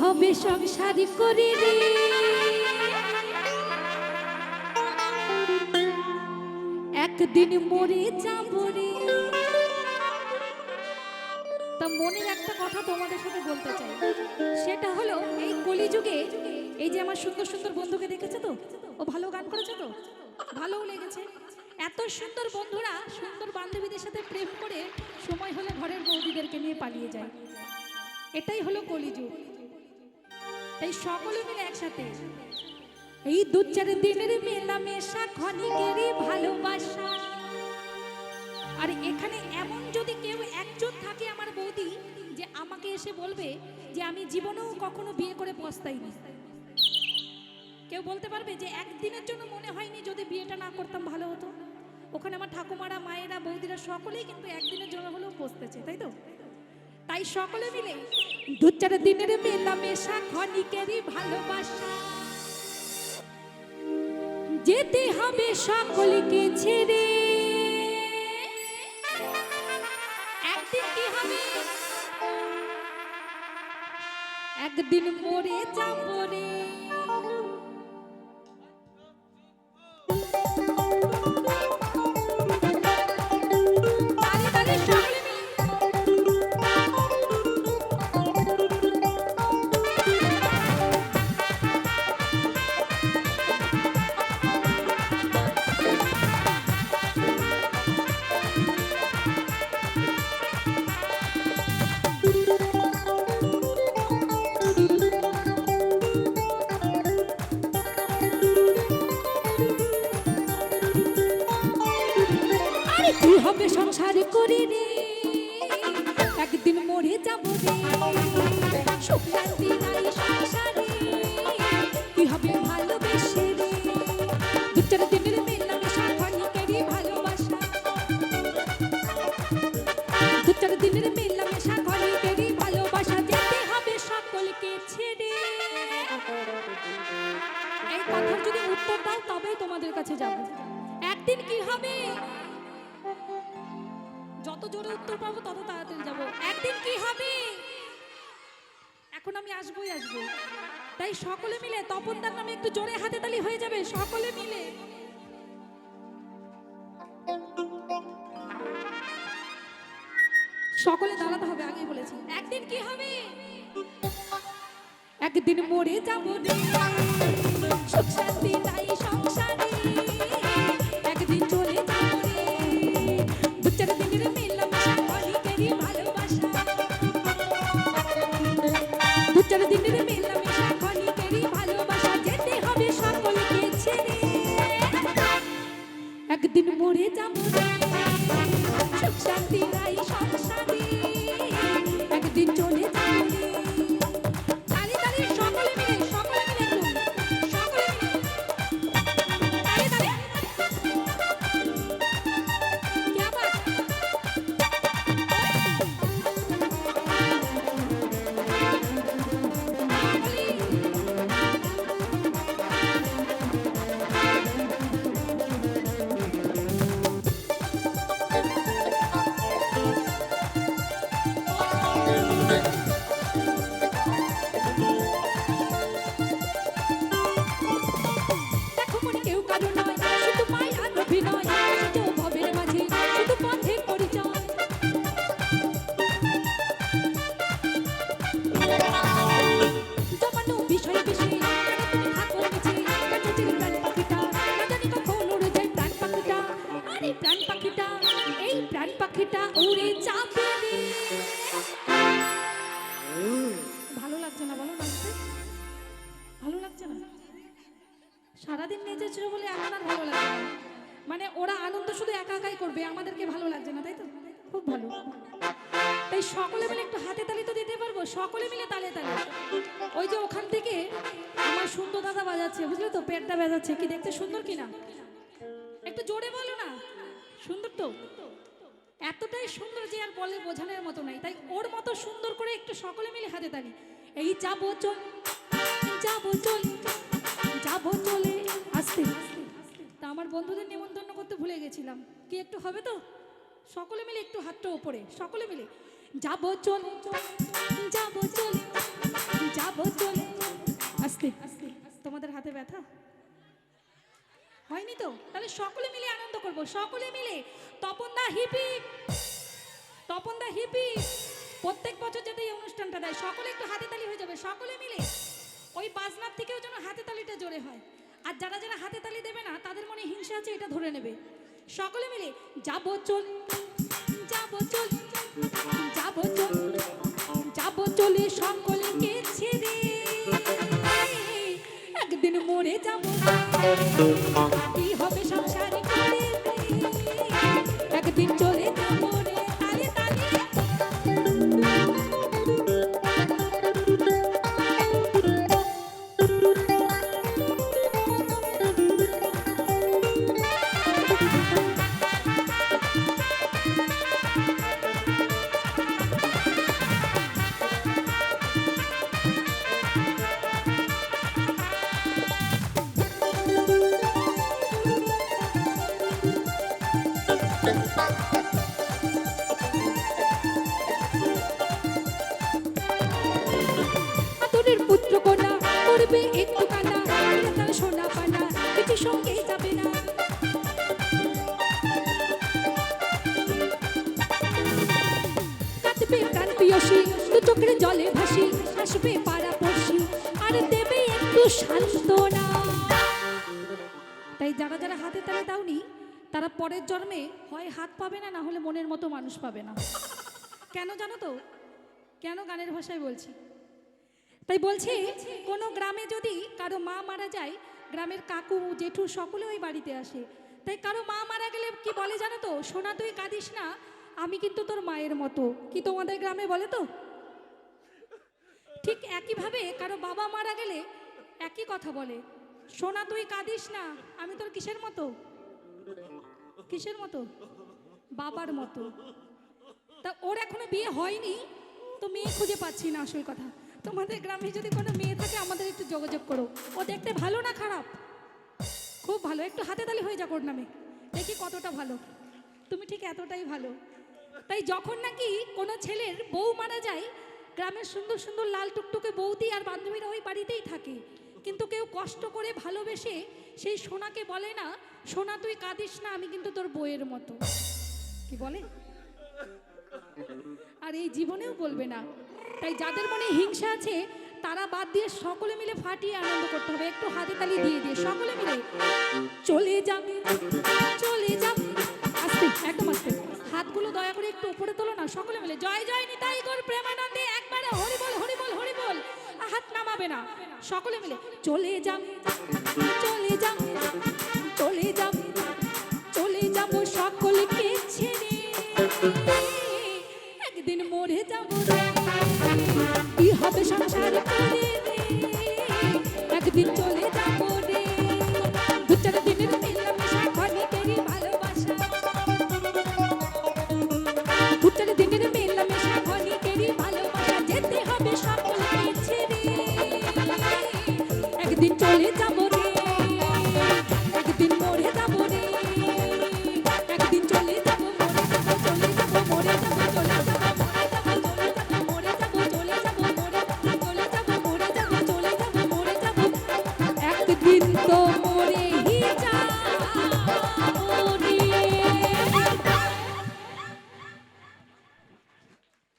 হবে সংসার করে রে, একদিন মরে যাব রে। তা মনের একটা কথা তোমাদের সাথে বলতে চাই, সেটা হলো এই কলিযুগে এই যে আমার সুন্দর সুন্দর বন্ধুকে দেখেছো তো, ও ভালো গান করেছে তো, ভালোও লেগেছে। এত সুন্দর বন্ধুরা সুন্দর বান্ধবীদের সাথে প্রেম করে সময় হলে ঘরের বৌদিদেরকে নিয়ে পালিয়ে যায়। এটাই হলো কলিযুগ। তাই সকলে মিলে একসাথে এই দু চার দিনের মেলামেশা ক্ষণিকেরই ভালোবাসা। আর এখানে এমন যদি কেউ একজন থাকে আমার বৌদি, যে আমাকে এসে বলবে যে আমি জীবনেও কখনো বিয়ে করে পস্তাইনি, কেউ বলতে পারবে যে একদিনের জন্য মনে হয়নি যদি বিয়েটা না করতাম ভালো হতো? ওখানে আমার ঠাকুমারা, মায়েরা, বৌদিরা সকলেই কিন্তু একদিনের জন্য হলেও পস্তেছে, তাই তো? তাই সকলে মিলে দু চার দিনের মেলামেশা ক্ষণিকেরই ভালোবাসা, যেতে হবে সকলকে ছেড়ে। একদিন কি হবে? একদিন মরে যাব রে। কি হবে সংসার করে রে, একদিন মরে যাব রে। সুখ শান্তি নাই সংসারে, কি হবে ভালোবেসে রে। দু চার দিনের মেলামেশা ক্ষণিকেরই ভালোবাসা, দু চার দিনের মেলামেশা ক্ষণিকেরই ভালোবাসা, যেতে হবে সকলকে ছেড়ে। এই কথার যদি উত্তর দাও তবেই তোমাদের কাছে যাব। একদিন কি হবে? যত জোরে উত্তর পাবো তত তাড়াতাড়ি যাবো। একদিন কি হবে? এখন আমি আসবই আসবো। তাই সকলে মিলে তপনদার নামে একটু জোরে হাতে তালি হয়ে যাবে, সকলে মিলে। সকলে দাঁড়াতে হবে, আগেই বলেছি। একদিন কি হবে? একদিন মরে যাব রে, সুখ শান্তি নাই সংসারে, একদিন চলে যাব রে। দু চার দিনের মেলামেশা ক্ষণিকেরই ভালোবাসা, দু চার দিনের মেলামেশা ক্ষণিকেরই ভালোবাসা, যেতে হবে সকলকে ছেড়ে। একদিন মরে যাব রে, সুখ শান্তি নাই সংসারে, একদিন চলে যাব রে। তালি তালি সকলে মিলে, সকলে মিলে একটু, সকলে মিলে তালি তালি। क्या बात? দেখো মনে কেউ কারো নয়, শুধু মায়ার অভিনয়, শুধু ভবের মাঝে শুধু পথে পরিচয়। জমানো বিষয় বেশি, কেন তুমি থাকো মিছে, কাছে প্রাণ পাখিটা, না জানি কখন উড়ে যায় প্রাণ পাখিটা। আরে প্রাণ পাখিটা, এই প্রাণ পাখিটা উড়ে যাবে রে। ভালো লাগছে না? বলো লাগছে? ভালো লাগছে না? সারাদিন নেচেছিল বলে এখন আর ভালো লাগছে না। মানে ওরা আনন্দ শুধু একা একাই করবে, আমাদেরকে ভালো লাগছে না, তাই তো? খুব ভালো। তাই সকলে মিলে একটু হাতে তালি তো দিতে পারবো, সকলে মিলে তালে তালে। ওই যে ওখান থেকে আমার সুন্দর দাদা বাজাচ্ছে, বুঝলে তো, পেটটা বাজাচ্ছে। কি দেখতে সুন্দর কিনা? একটু জোরে বলো না, সুন্দর তো? এতটাই সুন্দর যে আর বলে বোঝানোর মতো নাই। তাই ওর মতো সুন্দর করে একটু সকলে মিলে হাতে তালি। এই যাবো চল, যাবো চল, যাবো চলে আসতে। তা আমার বন্ধুদের নিমন্ত্রণ করতে ভুলে গেছিলাম। কি একটু হবে তো? সকলে মিলে একটু হাতটা ওপরে, সকলে মিলে। যাবো চলে যাবো চলে যাবো চলে। আস্তে আস্তে, তোমাদের হাতে ব্যথা হয়নি তো? তাহলে সকলে মিলে আনন্দ করব, সকলে মিলে। তপনদা হিপি, তপনদা হিপি। প্রত্যেক বছর যেটা এই অনুষ্ঠানটা দেয়, সকলে একটু হাতে তালি হয়ে যাবে, সকলে মিলে। ওই বাজনার থেকেও যেন হাতে তালিটা জোরে হয়। আর যারা যারা হাতে তালি দেবে না, তাদের মনে হিংসা আছে, এটা ধরে নেবে। সকলে মিলে যাবো চল যাবো চল যাবো চল যাবো চলে সকলকে ছেড়ে, একদিন মরে যাবো, কি হবে সংসার করে, একদিন চলে যাবো রে। তালে তালে পুত্র কন্যা করবে একটু কান্না, তার সোনা পানা কিছু সঙ্গে যাবে না। কাঁদবে প্রাণ প্রিয়সী, দু চোখের জলে ভাসি, আসবে পাড়া পড়শি, আর দেবে একটু সান্ত্বনা। তাই যারা যারা হাতে তালে দাওনি, তারা পরের জন্মে হয় হাত পাবে না, না হলে মনের মতো মানুষ পাবে না। কেন জানো তো? কেন গানের ভাষায় বলছি? তাই বলছি, কোনো গ্রামে যদি কারো মা মারা যায়, গ্রামের কাকু জেঠু সকলে ওই বাড়িতে আসে। তাই কারো মা মারা গেলে কি বলে জানো তো? সোনা তুই কাঁদিস না, আমি কিন্তু তোর মায়ের মতো। কি তোমাদের গ্রামে বলে তো? ঠিক একইভাবে কারো বাবা মারা গেলে একই কথা বলে, সোনা তুই কাঁদিস না, আমি তোর কিসের মতো? কিসের মতো? বাবার মতো। তা ওর এখনো বিয়ে হয়নি, তো মেয়ে খুঁজে পাচ্ছি না। আসল কথা, তোমাদের গ্রামে যদি কোনো মেয়ে থাকে আমাদের একটু যোগাযোগ করো। ও দেখতে ভালো না খারাপ? খুব ভালো। একটু হাতে তালি হয়ে যাক ওর নামে, দেখি কতটা ভালো। তুমি ঠিক এতটাই ভালো। তাই যখন নাকি কোনো ছেলের বউ মারা যায়, গ্রামের সুন্দর সুন্দর লাল টুকটুকে বৌদি আর বান্ধবীরা ওই বাড়িতেই থাকে, কিন্তু কেউ কষ্ট করে ভালোবেসে সেই সোনাকে বলে না, সোনা তুই কাঁদিস না, আমি কিন্তু তোর বউয়ের মতো। কি বলে? আর এই জীবনেও বলবে না। তাই যাদের মনে হিংসা আছে, তারা বাদ দিয়ে সকলে মিলে ফাটিয়ে আনন্দ করতে হবে। একটু হাতে তালি দিয়ে দিয়ে সকলে মিলে চলে যাবে চলে যাবে। আস্তে, একদম আস্তে। হাতগুলো দয়া করে একটু উপরে তোলো না, সকলে মিলে জয় জয় নিতাই গৌর প্রেমানন্দে, একবারে হরি বল হরি বল হরি বল। হাত নামাবে না, সকলে মিলে চলে যাবে চলে যাবে চলে যাবে চলে যাব সকলকে ছেড়ে, একদিন মরে যাবো, কি হবে সংসার করে, একদিন চলে যাবো রে। দু চার দিনের মেলামেশা, ক্ষণিকেরই ভালোবাসা, দু চার দিনের মেলামেশা, ক্ষণিকেরই ভালোবাসা, যেতে হবে সকলকে ছেড়ে, একদিন চলে যাবো রে, একদিন মরে যাবো রে, একদিন চলে যাবো, মরে যাবো, চলে যাবো, মরে যাবো, চলে যাবো, মরে যাবো, চলে যাবো, মরে যাবো, চলে যাবো, মরে যাবো, একদিন তো